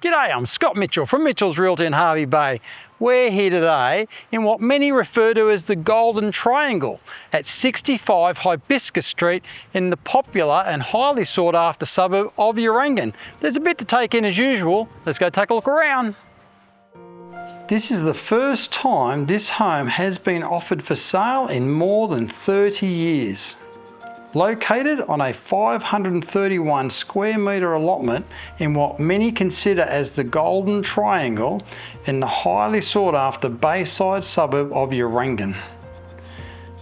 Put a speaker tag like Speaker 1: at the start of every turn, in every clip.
Speaker 1: G'day, I'm Scott Mitchell from Mitchell's Realty in Hervey Bay. We're here today in what many refer to as the Golden Triangle at 65 Hibiscus Street in the popular and highly sought after suburb of Urangan. There's a bit to take in as usual. Let's go take a look around. This is the first time this home has been offered for sale in more than 30 years. Located on a 531 square metre allotment in what many consider as the Golden Triangle in the highly sought after bayside suburb of Urangan.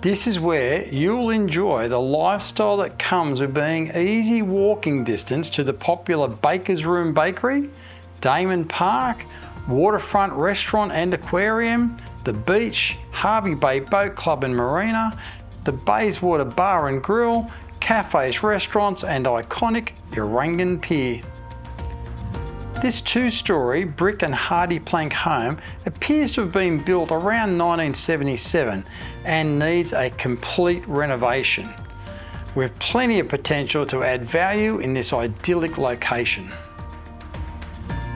Speaker 1: This is where you'll enjoy the lifestyle that comes with being easy walking distance to the popular Baker's Room Bakery, Damon Park, waterfront restaurant and aquarium, the beach, Hervey Bay Boat Club and Marina, the Bayswater Bar and Grill, cafes, restaurants and iconic Urangan Pier. This two-storey brick and Hardi-Plank home appears to have been built around 1977 and needs a complete renovation, with plenty of potential to add value in this idyllic location.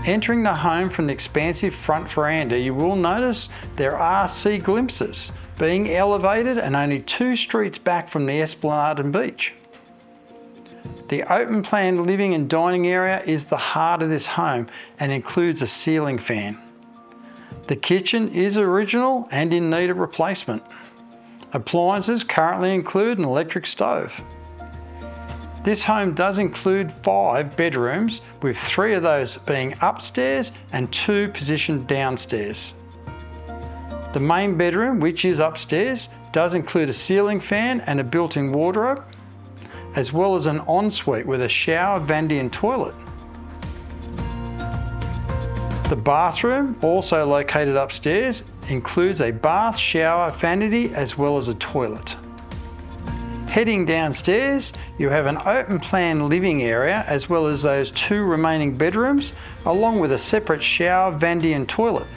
Speaker 1: Entering the home from the expansive front veranda, you will notice there are sea glimpses, being elevated and only 2 streets back from the Esplanade and beach. The open plan living and dining area is the heart of this home and includes a ceiling fan. The kitchen is original and in need of replacement. Appliances currently include an electric stove. This home does include 5 bedrooms, with 3 of those being upstairs and 2 positioned downstairs. The main bedroom, which is upstairs, does include a ceiling fan and a built-in wardrobe, as well as an ensuite with a shower, vanity and toilet. The bathroom, also located upstairs, includes a bath, shower, vanity as well as a toilet. Heading downstairs, you have an open plan living area as well as those 2 remaining bedrooms, along with a separate shower, vanity and toilet.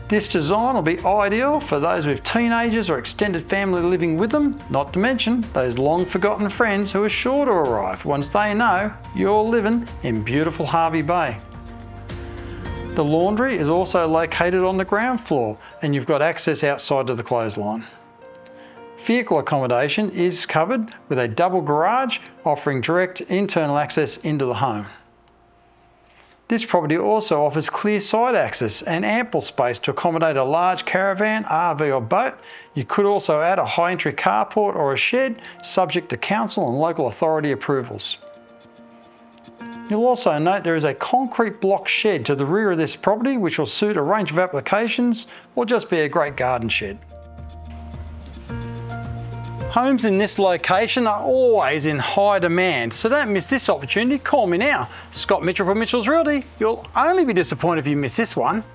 Speaker 1: This design will be ideal for those with teenagers or extended family living with them, not to mention those long forgotten friends who are sure to arrive once they know you're living in beautiful Hervey Bay. The laundry is also located on the ground floor and you've got access outside to the clothesline. Vehicle accommodation is covered with a double garage offering direct internal access into the home. This property also offers clear side access and ample space to accommodate a large caravan, RV or boat. You could also add a high entry carport or a shed, subject to council and local authority approvals. You'll also note there is a concrete block shed to the rear of this property which will suit a range of applications or just be a great garden shed. Homes in this location are always in high demand, so don't miss this opportunity. Call me now. Scott Mitchell from Mitchell's Realty. You'll only be disappointed if you miss this one.